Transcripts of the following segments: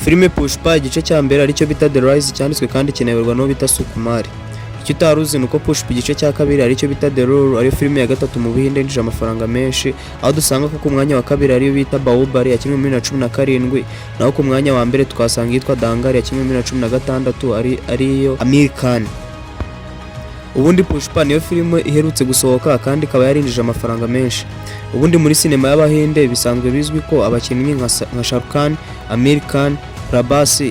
Filime Pushpa igice cya mbere aricyo bita The Rise cyanditswe kandi kineberwa no bita Sukumari. Icyo utaruzi nuko Pushpa igice cya kabiri aricyo bita The Roar ari filime ya gatatu mu Buhinde yinjije amafaranga menshi, aho dusanga ko ku mwanya wa kabiri ariyo bita Bahubali yakinwe muri 2017, naho ku mwanya wa mbere twasanga yitwa Dangal yakinwe muri 2016 ariyo Amir Khan. Ubundi Pushpa niyo filime iherutse gusohoka kandi ikaba yarinjije amafaranga menshi. Ubundi muri sinema y'Abahinde bisanzwe bizwi ko abakinnyi nka Shah Rukh Khan, Amir Khan, Prabhas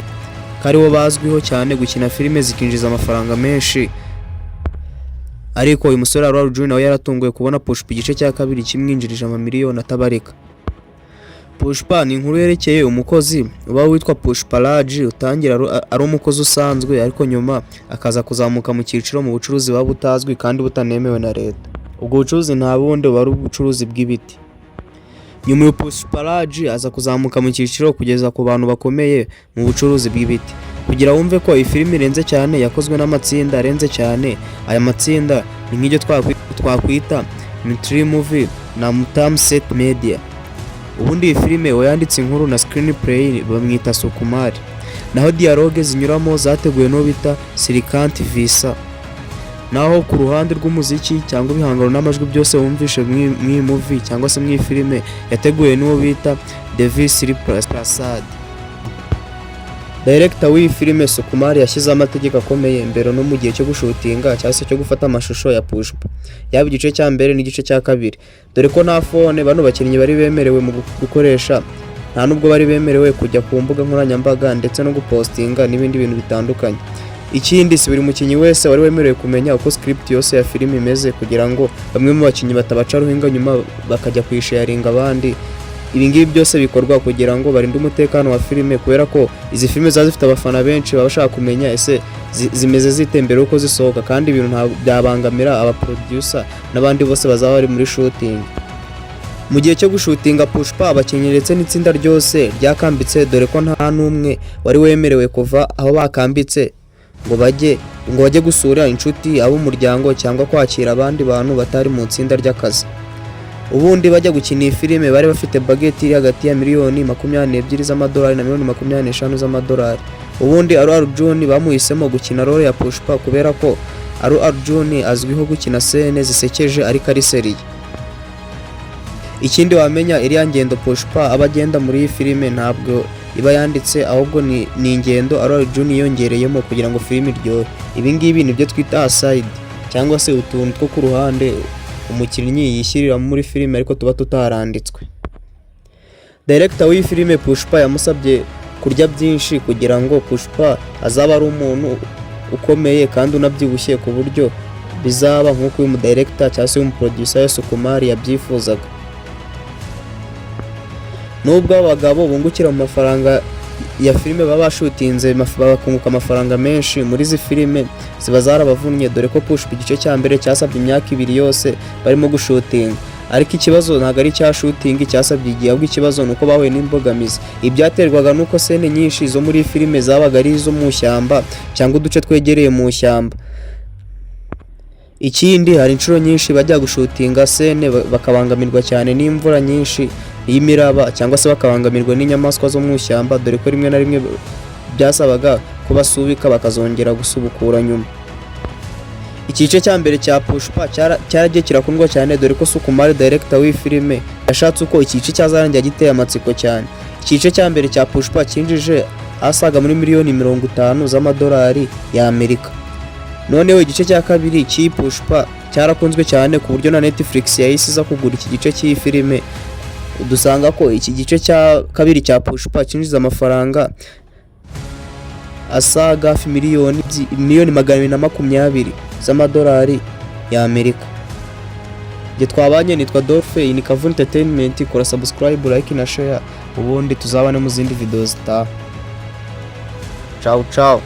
karibo bazwiho cyane gukina filime zikinjiza amafaranga menshi. Ariko uyu musore Arjun nawe yaratunguye kubona Pushpa igice cya kabiri kimwinjirije amamiliyoni atabarika. Pushpa ni inkuru yerekeye umukozi uba witwa Pushpa Raj, utangira ari umukozi usanzwe ariko nyuma akaza kuzamuka mu cyiciro mu bucuruzi butazwi kandi butanemewe na leta. Ubwo bucuruzi nta bundi wari ubucuruzi bw'ibiti. Nyuma yo Pushpa Raj aza kuzamuka mu cyiciro kugeza ku bantu bakomeye mu bucuruzi bw'ibiti. Kugira wumve ko iyi filime irenze cyane yakozwe n'amatsinda arenze cyane. Aya matsinda ni nk'ibyo twakwita Mitri Movie na Mutam Set Media. Ubundi iyi filime wayanditse inkuru na screenplay bamwita Sukumari, naho dialogue zinyuramo zateguwe no bita Sirikant Visa. Naho ku ruhande rw'umuziki cyangwa ibihangano n'amajwi byose wumvishe mw'iyi movie cyangwa se mw'iyi filime yateguwe n'uwo bita Devi Prasad. Director w'iyi filime Sukumari yashyize amategeko akomeye mbere no mu gihe cyo gushutinga cyangwa se cyo gufata amashusho ya Pushpa, yaba igice cya mbere n'igice cya kabiri, dore ko nta phone bano bakinnyi bari bemerewe mu gukoresha, nta nubwo bari bemerewe kujya ku mbuga nkoranyambaga ndetse no gupostinga n'ibindi bintu bitandukanye. Ikindi si buri mukinnyi wese wari wemerewe kumenya uko script yose ya filime imeze kugira ngo bamwe mu bakinnyi batabaca ruhinga nyuma bakajya kwisharinga abandi. Ibi ngibi byose bikorwa kugira ngo barinde umutekano wa filime, kubera ko izi filime zifite abafana benshi baba bashaka kumenya ese zimeze zitembera uko zisohoka, kandi ibintu nta byabangamira aba producer n'abandi bose bazaba bari muri shooting. Mu gihe cyo gushutinga Pushpa abakinnyi ndetse n'itsinda ryose ryakambitse, dore ko nta n'umwe wari wemerewe kuva aho bakambitse ngo bajye gusura inshuti ab'umuryango cyangwa kwakira abandi bantu batari mu tsinda ry'akazi. Ubundi bajya gukina iyi filime bari bafite budget iri hagati ya miliyoni 22 z'amadolari na miliyoni 25 z'amadolari. Ubundi Arjun bamuhisemo gukina role ya Pushpa kubera ko Arjun azwiho gukina scene zisekeje ariko ari seriye. Ikindi wamenya iriya ngendo Pushpa abagenda muri iyi filime ntabwo iba yanditse, ahubwo ni ingendo Arjun yongereyemo kugira ngo filime iryohe. Ibi ngibi nibyo twita aside cyangwa se utuntu two ku ruhande umukinnyi yishyirira muri filime ariko tuba tutaranditswe. Director w'iyi filime Pushpa yamusabye kurya byinshi kugira ngo Pushpa azaba ari umuntu ukomeye kandi unabyibushye ku buryo bizaba nk'uko uyu director cyangwa se uyu producer Sukumari yabyifuzaga. Nubwo abagabo bungukira mu mafaranga ya filime baba bashutinze bakunguka amafaranga menshi, muri izi filime ziba zarabavunnye, dore ko Pushpa igice cya mbere cyasabye imyaka 2 yose barimo gushutinga. Ariko ikibazo ntabwo ari cya shooting cyasabye igihe, ahubwo ikibazo nuko bahuye n'imbogamizi. Ibyaterwaga nuko scene nyinshi zo muri filime zabaga ari izo mu shyamba cyangwa uduce twegereye mu shyamba. Ikindi hari inshuro nyinshi bajya gushutinga scene bakabangamirwa cyane n'imvura nyinshi y'imiraba cyangwa se bakabangamirwa n'inyamaswa zo mu shyamba, dore ko rimwe na rimwe byasabaga ko basubika bakazongera gusubukura nyuma. Ikice cya mbere cya Pushpa cyaragiye kirakundwa cyane, dore ko Sukumari director w'iyi filime yashatse uko ikice cyazarangira giteye amatsiko cyane. Ikice cya mbere cya Pushpa cyinjije asaga muri miliyoni 50 z'amadolari ya Amerika. Noneho igice cya kabiri cy'iyi Pushpa cyarakunzwe cyane ku buryo na Netflix yahise iza kugura iki gice cy'iyi filime. Dusanga ko iki gice cya kabiri cya Pushpa cyinjiza amafaranga asaga miliyoni 220 z'amadolari ya Amerika. Nge twabanye nitwa Dolphe, ni Kavu Entertainment. Kora subscribe, like na share, ubundi tuzabane mu zindi videos zitaha. Ciao ciao.